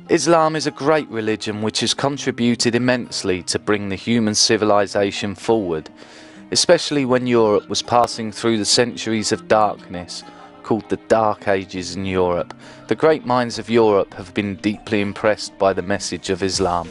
Islam is a great religion which has contributed immensely to bring the human civilization forward, especially when Europe was passing through the centuries of darkness, called the Dark Ages in Europe. The great minds of Europe have been deeply impressed by the message of Islam.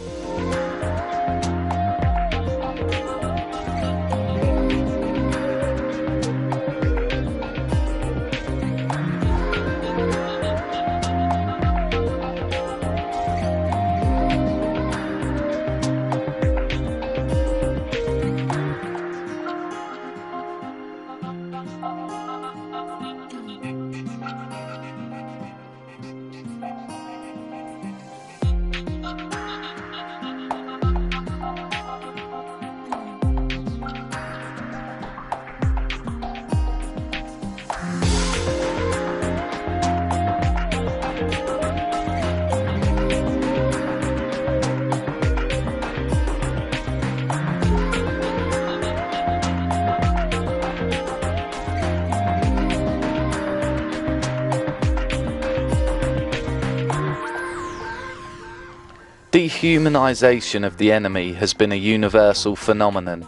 Dehumanisation of the enemy has been a universal phenomenon.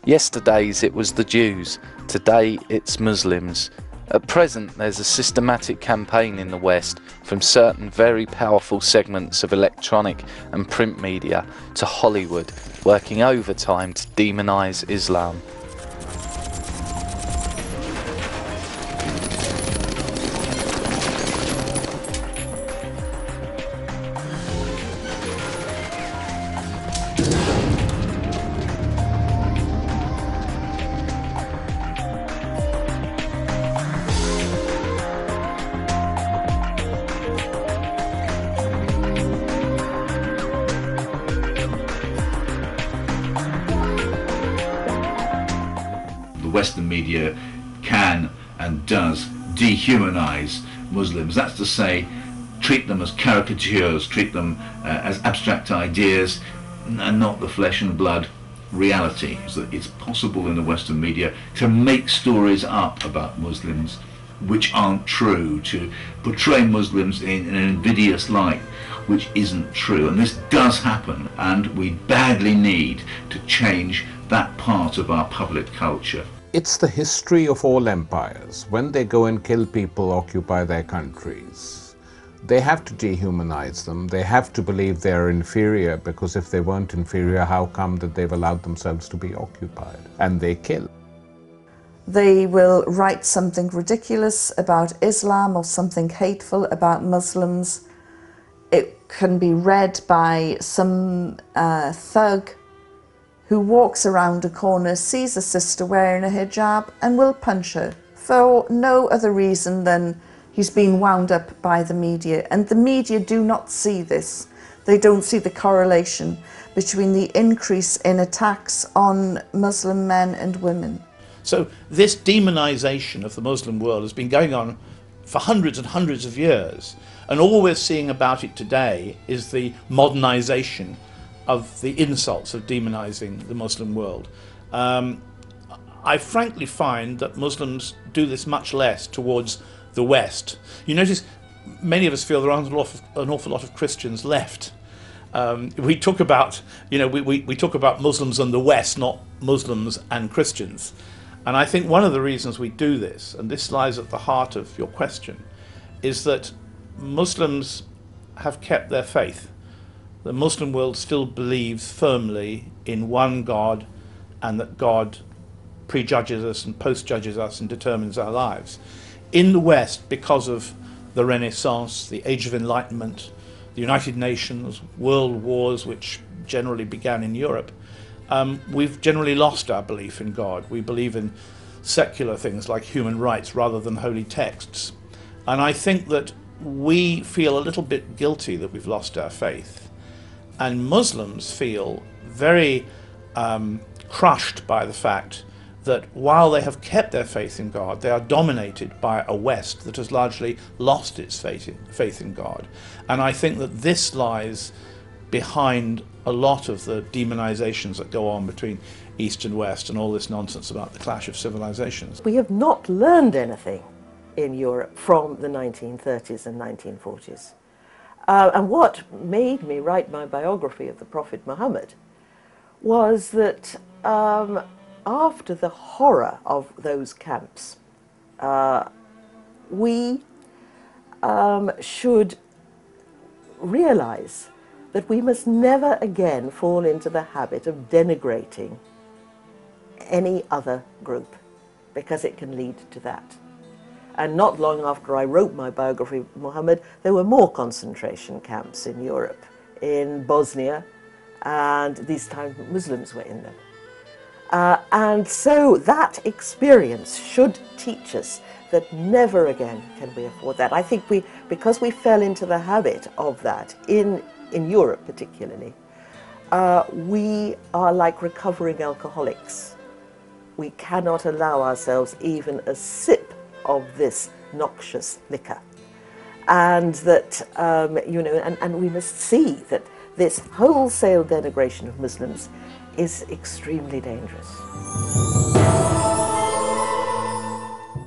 Yesterday's it was the Jews, today it's Muslims. At present there's a systematic campaign in the West from certain very powerful segments of electronic and print media to Hollywood, working overtime to demonise Islam. The Western media can and does dehumanize Muslims. That's to say, treat them as caricatures, treat them as abstract ideas and not the flesh and blood reality. So it's possible in the Western media to make stories up about Muslims which aren't true, to portray Muslims in an invidious light which isn't true. And this does happen, and we badly need to change that part of our public culture. It's the history of all empires. When they go and kill people, occupy their countries, they have to dehumanize them. They have to believe they're inferior, because if they weren't inferior, how come that they've allowed themselves to be occupied? And they kill. They will write something ridiculous about Islam or something hateful about Muslims. It can be read by some thug who walks around a corner, sees a sister wearing a hijab and will punch her for no other reason than he's been wound up by the media. And the media do not see this. They don't see the correlation between the increase in attacks on Muslim men and women. So this demonization of the Muslim world has been going on for hundreds and hundreds of years. And all we're seeing about it today is the modernization of the insults of demonizing the Muslim world. I frankly find that Muslims do this much less towards the West. You notice many of us feel there aren't an awful lot of Christians left. We talk about, we talk about Muslims and the West, not Muslims and Christians. And I think one of the reasons we do this, and this lies at the heart of your question, is that Muslims have kept their faith. The Muslim world still believes firmly in one God, and that God prejudges us and post-judges us and determines our lives. In the West, because of the Renaissance, the Age of Enlightenment, the United Nations, world wars, which generally began in Europe, we've generally lost our belief in God. We believe in secular things like human rights rather than holy texts. And I think that we feel a little bit guilty that we've lost our faith. And Muslims feel very crushed by the fact that while they have kept their faith in God, they are dominated by a West that has largely lost its faith in God. And I think that this lies behind a lot of the demonizations that go on between East and West and all this nonsense about the clash of civilizations. We have not learned anything in Europe from the 1930s and 1940s. And what made me write my biography of the Prophet Muhammad was that after the horror of those camps, we should realize that we must never again fall into the habit of denigrating any other group, because it can lead to that. And not long after I wrote my biography of Muhammad, there were more concentration camps in Europe, in Bosnia, and this time Muslims were in them. And so that experience should teach us that never again can we afford that. I think because we fell into the habit of that, in Europe particularly, we are like recovering alcoholics. We cannot allow ourselves even a sip of this noxious liquor. And that, and we must see that this wholesale denigration of Muslims is extremely dangerous.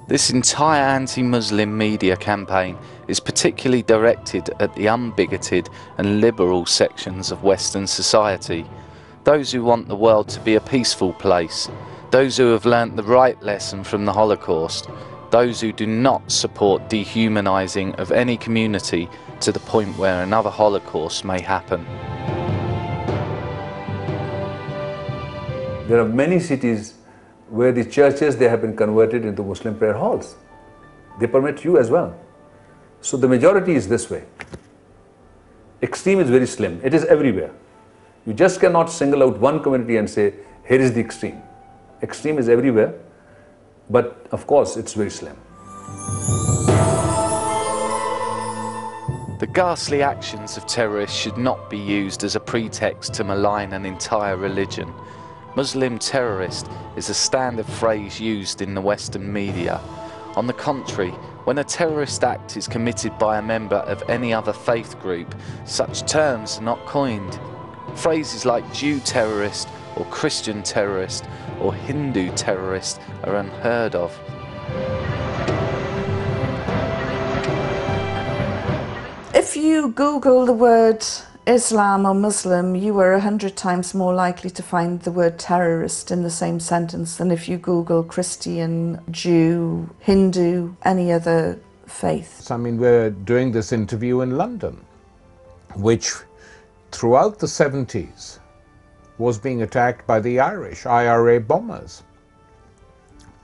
This entire anti-Muslim media campaign is particularly directed at the unbigoted and liberal sections of Western society, those who want the world to be a peaceful place, those who have learnt the right lesson from the Holocaust, those who do not support dehumanizing of any community to the point where another Holocaust may happen. There are many cities where the churches, they have been converted into Muslim prayer halls. They permit you as well. So the majority is this way. Extreme is very slim. It is everywhere. You just cannot single out one community and say, here is the extreme. Extreme is everywhere, but of course it's very slim. The ghastly actions of terrorists should not be used as a pretext to malign an entire religion. Muslim terrorist is a standard phrase used in the Western media. On the contrary, when a terrorist act is committed by a member of any other faith group, such terms are not coined. Phrases like Jew terrorist or Christian terrorist or Hindu terrorist are unheard of. If you Google the word Islam or Muslim, you are 100 times more likely to find the word terrorist in the same sentence than if you Google Christian, Jew, Hindu, any other faith. I mean, we're doing this interview in London, which throughout the 70s was being attacked by the Irish, IRA bombers.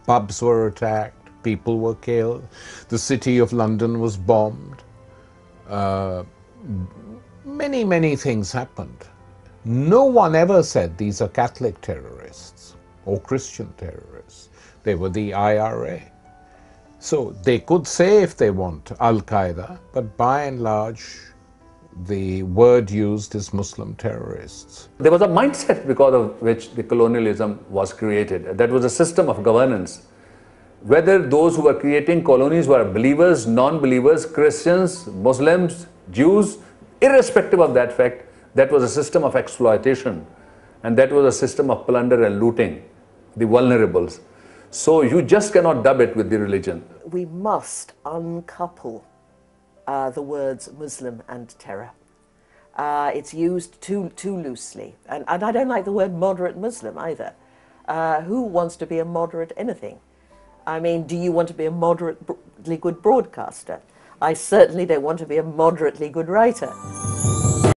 Pubs were attacked, people were killed, the city of London was bombed. Many things happened. No one ever said these are Catholic terrorists or Christian terrorists. They were the IRA. So they could say if they want Al-Qaeda, but by and large the word used is Muslim terrorists. There was a mindset because of which the colonialism was created. That was a system of governance. Whether those who were creating colonies were believers, non-believers, Christians, Muslims, Jews, irrespective of that fact, that was a system of exploitation, and that was a system of plunder and looting the vulnerables. So you just cannot dub it with the religion. We must uncouple the words Muslim and terror. It's used too loosely, and I don't like the word moderate Muslim either. Who wants to be a moderate anything? I mean, do you want to be a moderately good broadcaster? I certainly don't want to be a moderately good writer.